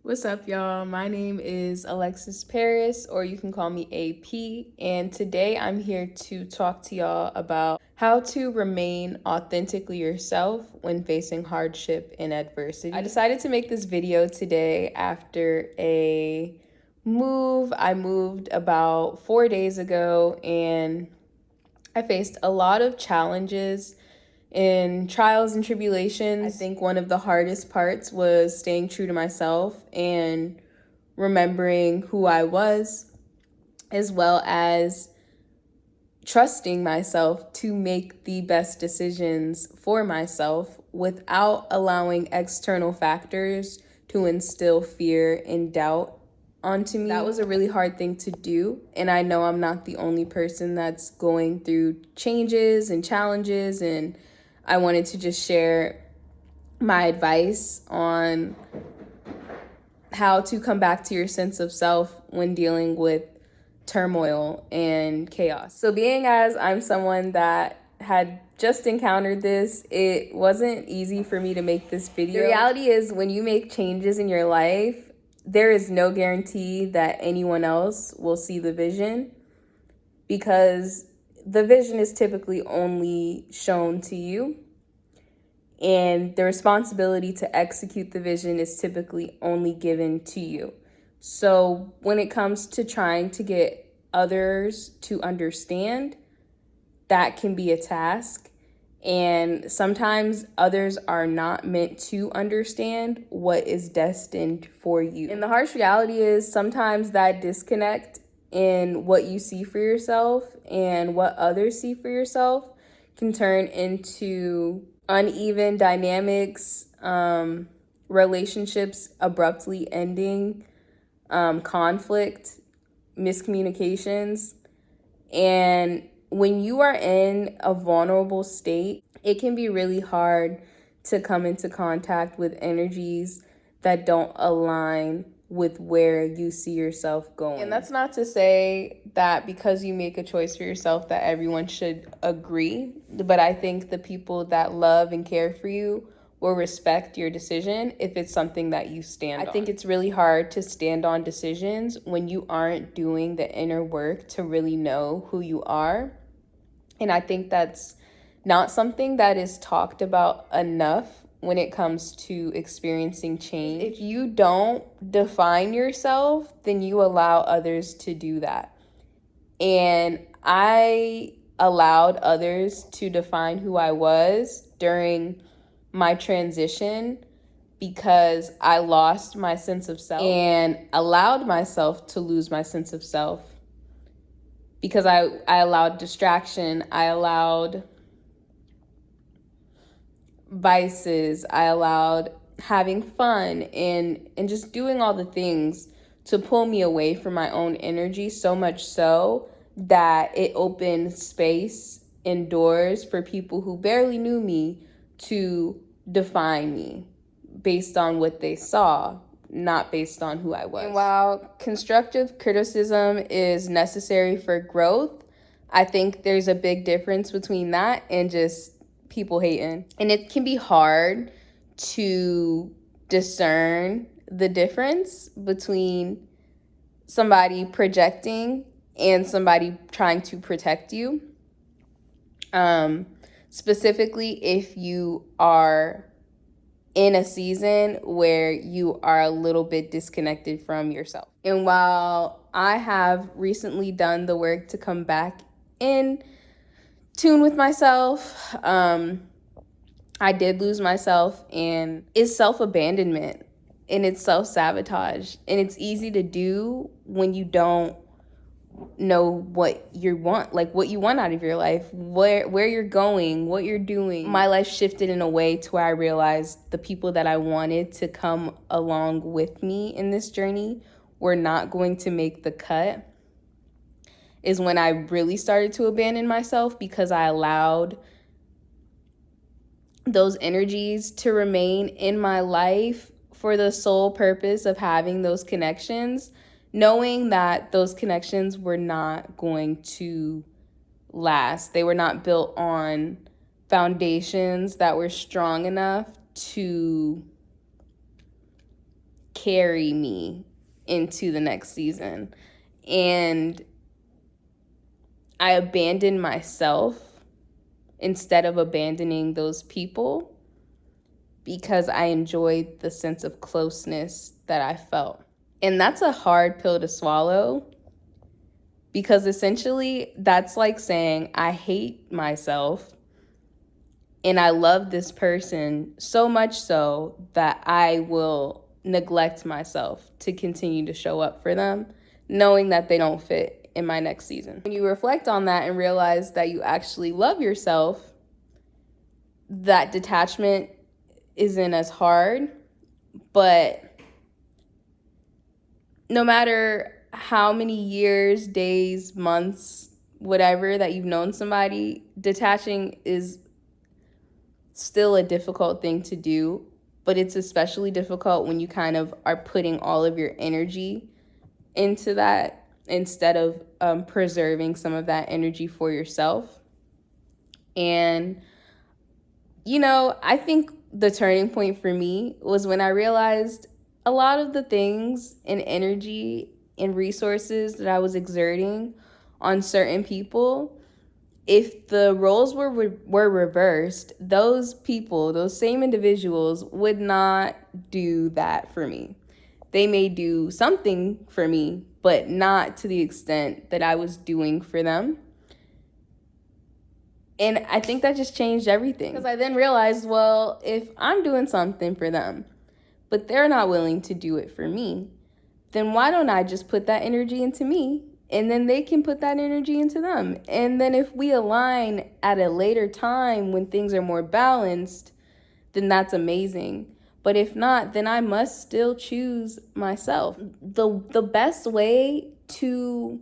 What's up, y'all? My name is Alexis Paris, or you can call me AP, and today I'm here to talk to y'all about how to remain authentically yourself when facing hardship and adversity. I decided to make this video today after a move. I moved about 4 days ago, and I faced a lot of challenges in trials and tribulations. I think one of the hardest parts was staying true to myself and remembering who I was, as well as trusting myself to make the best decisions for myself without allowing external factors to instill fear and doubt onto me. That was a really hard thing to do, and I know I'm not the only person that's going through changes and challenges, and I wanted to just share my advice on how to come back to your sense of self when dealing with turmoil and chaos. So being as I'm someone that had just encountered this, it wasn't easy for me to make this video. The reality is, when you make changes in your life, there is no guarantee that anyone else will see the vision, because the vision is typically only shown to you, and the responsibility to execute the vision is typically only given to you. So when it comes to trying to get others to understand, that can be a task. And sometimes others are not meant to understand what is destined for you. And the harsh reality is, sometimes that disconnect in what you see for yourself and what others see for yourself can turn into uneven dynamics, relationships abruptly ending, conflict, miscommunications. And when you are in a vulnerable state, it can be really hard to come into contact with energies that don't align with where you see yourself going. And that's not to say that because you make a choice for yourself that everyone should agree, but I think the people that love and care for you will respect your decision if it's something that you stand on. I think it's really hard to stand on decisions when you aren't doing the inner work to really know who you are. And I think that's not something that is talked about enough when it comes to experiencing change. If you don't define yourself, then you allow others to do that. And I allowed others to define who I was during my transition because I lost my sense of self and allowed myself to lose my sense of self because I allowed distraction, I allowed vices, I allowed having fun and just doing all the things to pull me away from my own energy, so much so that it opened space and doors for people who barely knew me to define me based on what they saw, not based on who I was. And while constructive criticism is necessary for growth, I think there's a big difference between that and just people hating. And it can be hard to discern the difference between somebody projecting and somebody trying to protect you. Specifically, if you are in a season where you are a little bit disconnected from yourself. And while I have recently done the work to come back in tune with myself, I did lose myself, and it's self-abandonment and it's self-sabotage. And it's easy to do when you don't know what you want, like what you want out of your life, where you're going, what you're doing. My life shifted in a way to where I realized the people that I wanted to come along with me in this journey were not going to make the cut. Is when I really started to abandon myself, because I allowed those energies to remain in my life for the sole purpose of having those connections, knowing that those connections were not going to last. They were not built on foundations that were strong enough to carry me into the next season. And I abandoned myself instead of abandoning those people because I enjoyed the sense of closeness that I felt. And that's a hard pill to swallow, because essentially that's like saying I hate myself and I love this person so much so that I will neglect myself to continue to show up for them, knowing that they don't fit in my next season. When you reflect on that and realize that you actually love yourself, that detachment isn't as hard. But no matter how many years, days, months, whatever that you've known somebody, detaching is still a difficult thing to do. But it's especially difficult when you kind of are putting all of your energy into that instead of preserving some of that energy for yourself. And, I think the turning point for me was when I realized a lot of the things and energy and resources that I was exerting on certain people, if the roles were reversed, those people, those same individuals would not do that for me. They may do something for me, but not to the extent that I was doing for them. And I think that just changed everything. Because I then realized, well, if I'm doing something for them, but they're not willing to do it for me, then why don't I just put that energy into me? And then they can put that energy into them. And then if we align at a later time when things are more balanced, then that's amazing. But if not, then I must still choose myself. The best way to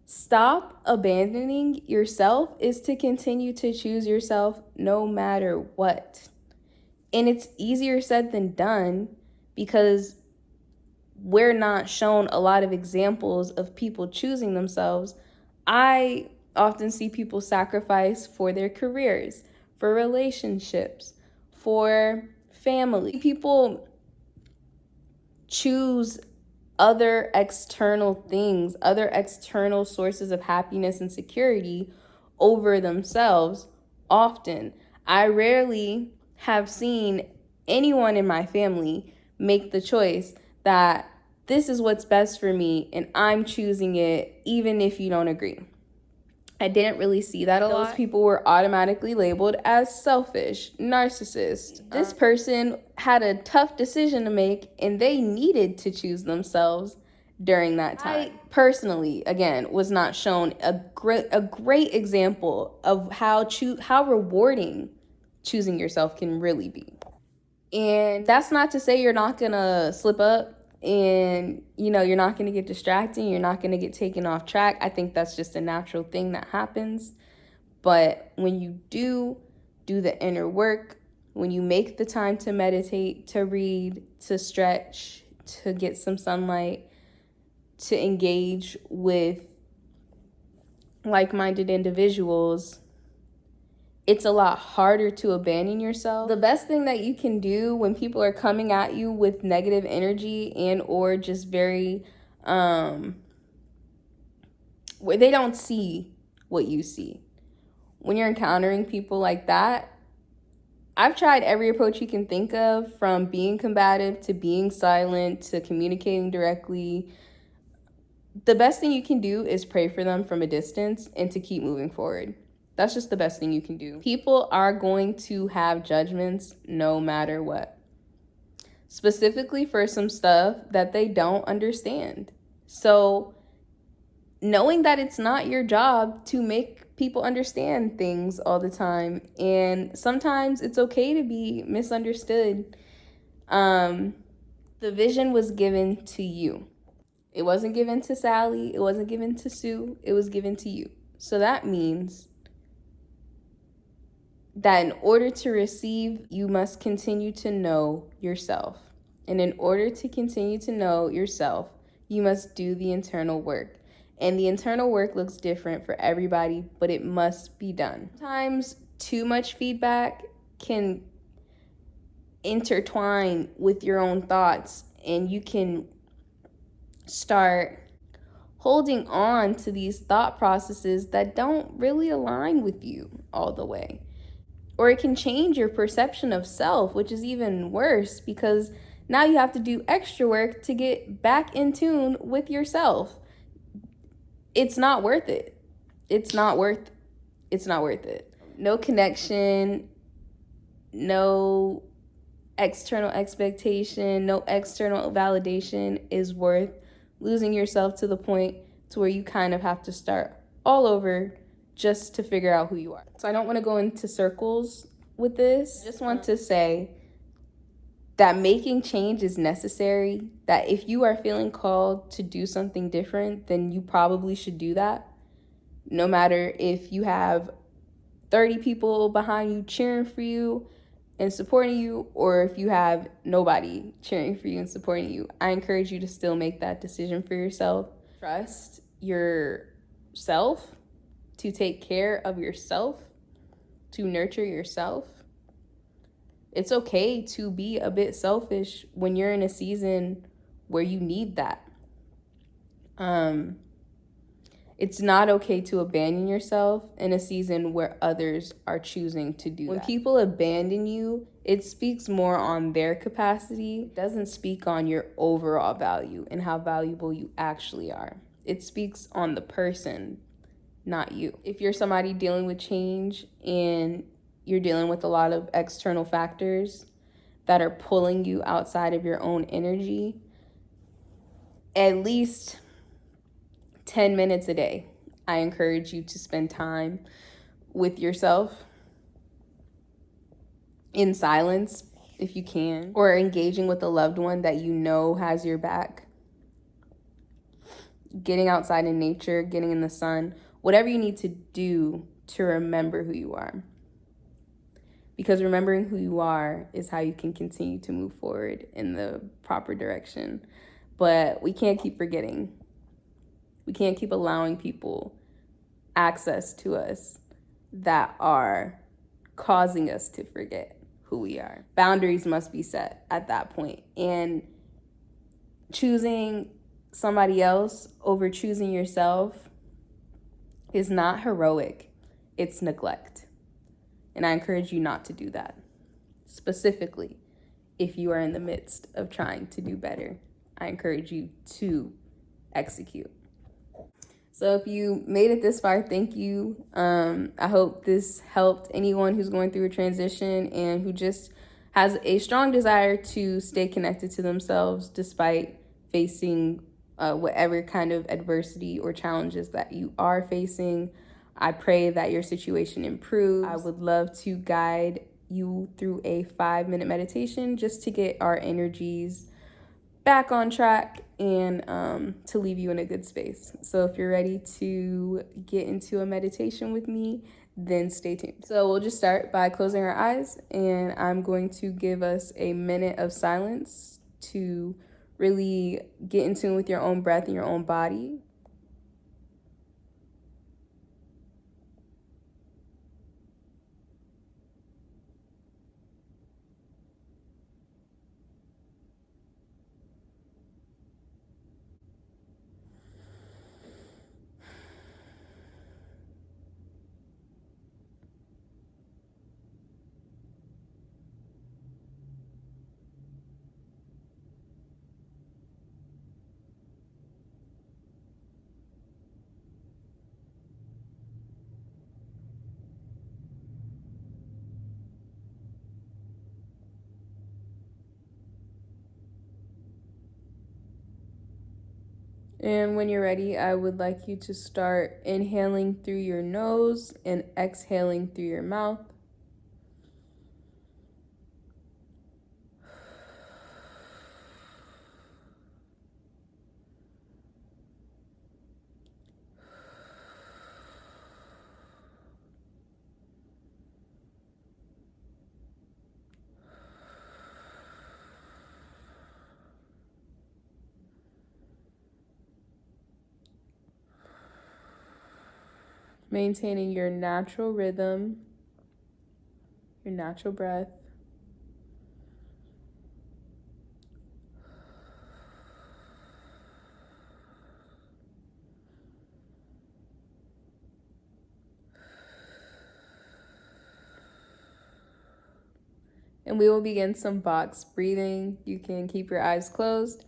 stop abandoning yourself is to continue to choose yourself no matter what. And it's easier said than done because we're not shown a lot of examples of people choosing themselves. I often see people sacrifice for their careers, for relationships, for family. People choose other external things, other external sources of happiness and security over themselves often. I rarely have seen anyone in my family make the choice that this is what's best for me and I'm choosing it even if you don't agree. I didn't really see that a lot. Those people were automatically labeled as selfish, narcissist. This person had a tough decision to make and they needed to choose themselves during that time. I personally, again, was not shown a great example of how rewarding choosing yourself can really be. And that's not to say you're not gonna slip up and you're not gonna get distracted, you're not gonna get taken off track. I think that's just a natural thing that happens. But when you do the inner work, when you make the time to meditate, to read, to stretch, to get some sunlight, to engage with like-minded individuals, it's a lot harder to abandon yourself. The best thing that you can do when people are coming at you with negative energy and or just very where they don't see what you see. When you're encountering people like that, I've tried every approach you can think of, from being combative to being silent to communicating directly. The best thing you can do is pray for them from a distance and to keep moving forward. That's just the best thing you can do. People are going to have judgments no matter what, specifically for some stuff that they don't understand. So knowing that it's not your job to make people understand things all the time, and sometimes it's okay to be misunderstood. The vision was given to you. It wasn't given to Sally. It wasn't given to Sue. It was given to you. So that means that in order to receive, you must continue to know yourself. And in order to continue to know yourself, you must do the internal work. And the internal work looks different for everybody, but it must be done. Sometimes too much feedback can intertwine with your own thoughts and you can start holding on to these thought processes that don't really align with you all the way. Or it can change your perception of self, which is even worse because now you have to do extra work to get back in tune with yourself. It's not worth it. It's not worth it. No connection, no external expectation, no external validation is worth losing yourself to the point to where you kind of have to start all over just to figure out who you are. So I don't want to go into circles with this. I just want to say that making change is necessary, that if you are feeling called to do something different, then you probably should do that. No matter if you have 30 people behind you cheering for you and supporting you, or if you have nobody cheering for you and supporting you, I encourage you to still make that decision for yourself. Trust yourself to take care of yourself, to nurture yourself. It's okay to be a bit selfish when you're in a season where you need that. It's not okay to abandon yourself in a season where others are choosing to do that. When people abandon you, it speaks more on their capacity. It doesn't speak on your overall value and how valuable you actually are. It speaks on the person, not you. If you're somebody dealing with change and you're dealing with a lot of external factors that are pulling you outside of your own energy, at least 10 minutes a day, I encourage you to spend time with yourself in silence if you can, or engaging with a loved one that you know has your back. Getting outside in nature, getting in the sun, whatever you need to do to remember who you are. Because remembering who you are is how you can continue to move forward in the proper direction. But we can't keep forgetting. We can't keep allowing people access to us that are causing us to forget who we are. Boundaries must be set at that point. And choosing somebody else over choosing yourself is not heroic. It's neglect. And I encourage you not to do that. Specifically, if you are in the midst of trying to do better, I encourage you to execute. So if you made it this far, thank you. I hope this helped anyone who's going through a transition and who just has a strong desire to stay connected to themselves despite facing whatever kind of adversity or challenges that you are facing. I pray that your situation improves. I would love to guide you through a 5-minute meditation just to get our energies back on track and to leave you in a good space. So if you're ready to get into a meditation with me, then stay tuned. So we'll just start by closing our eyes, and I'm going to give us a minute of silence to really get in tune with your own breath and your own body. And when you're ready, I would like you to start inhaling through your nose and exhaling through your mouth. Maintaining your natural rhythm, your natural breath. And we will begin some box breathing. You can keep your eyes closed.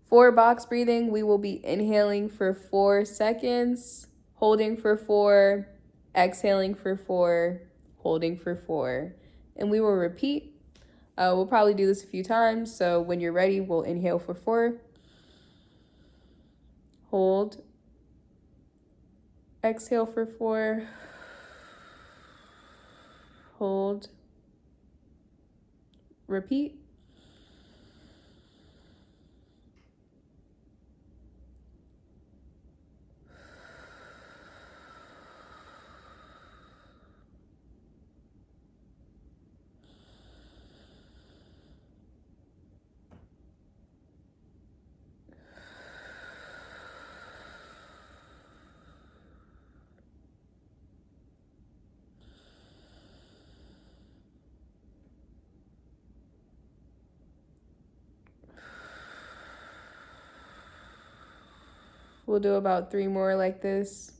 For box breathing, we will be inhaling for 4 seconds, holding for 4, exhaling for 4, holding for 4. And we will repeat. We'll probably do this a few times. So when you're ready, we'll inhale for 4, hold, exhale for 4, hold, repeat. We'll do about 3 more like this.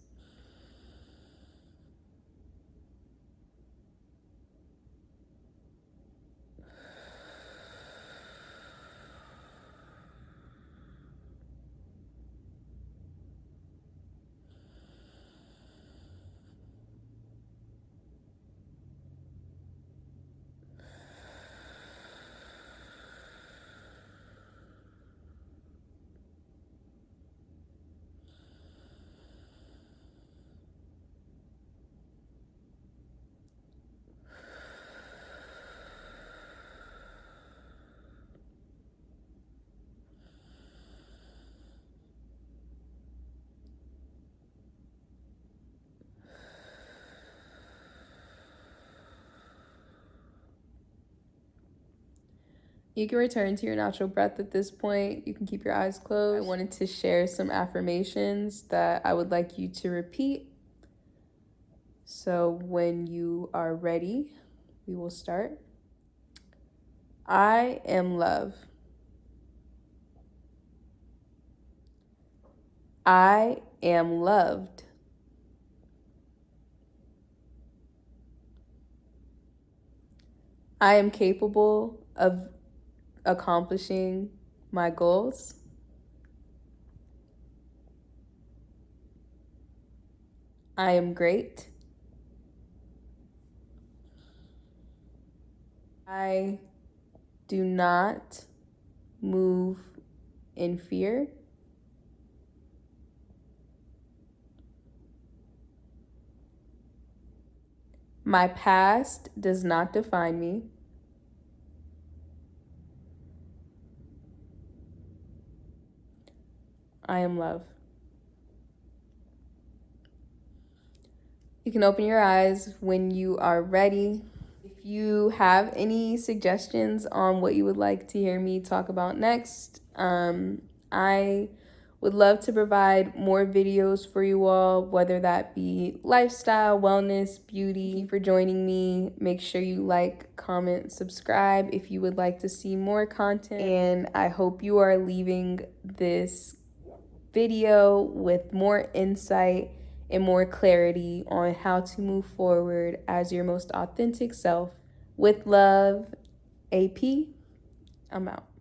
You can return to your natural breath at this point. You can keep your eyes closed. I wanted to share some affirmations that I would like you to repeat. So when you are ready, we will start. I am love. I am loved. I am capable of accomplishing my goals. I am great. I do not move in fear. My past does not define me. I am love. You can open your eyes when you are ready. If you have any suggestions on what you would like to hear me talk about next, I would love to provide more videos for you all, whether that be lifestyle, wellness, beauty. Thank you for joining me. Make sure you like, comment, subscribe if you would like to see more content. And I hope you are leaving this video with more insight and more clarity on how to move forward as your most authentic self. With love, AP, I'm out.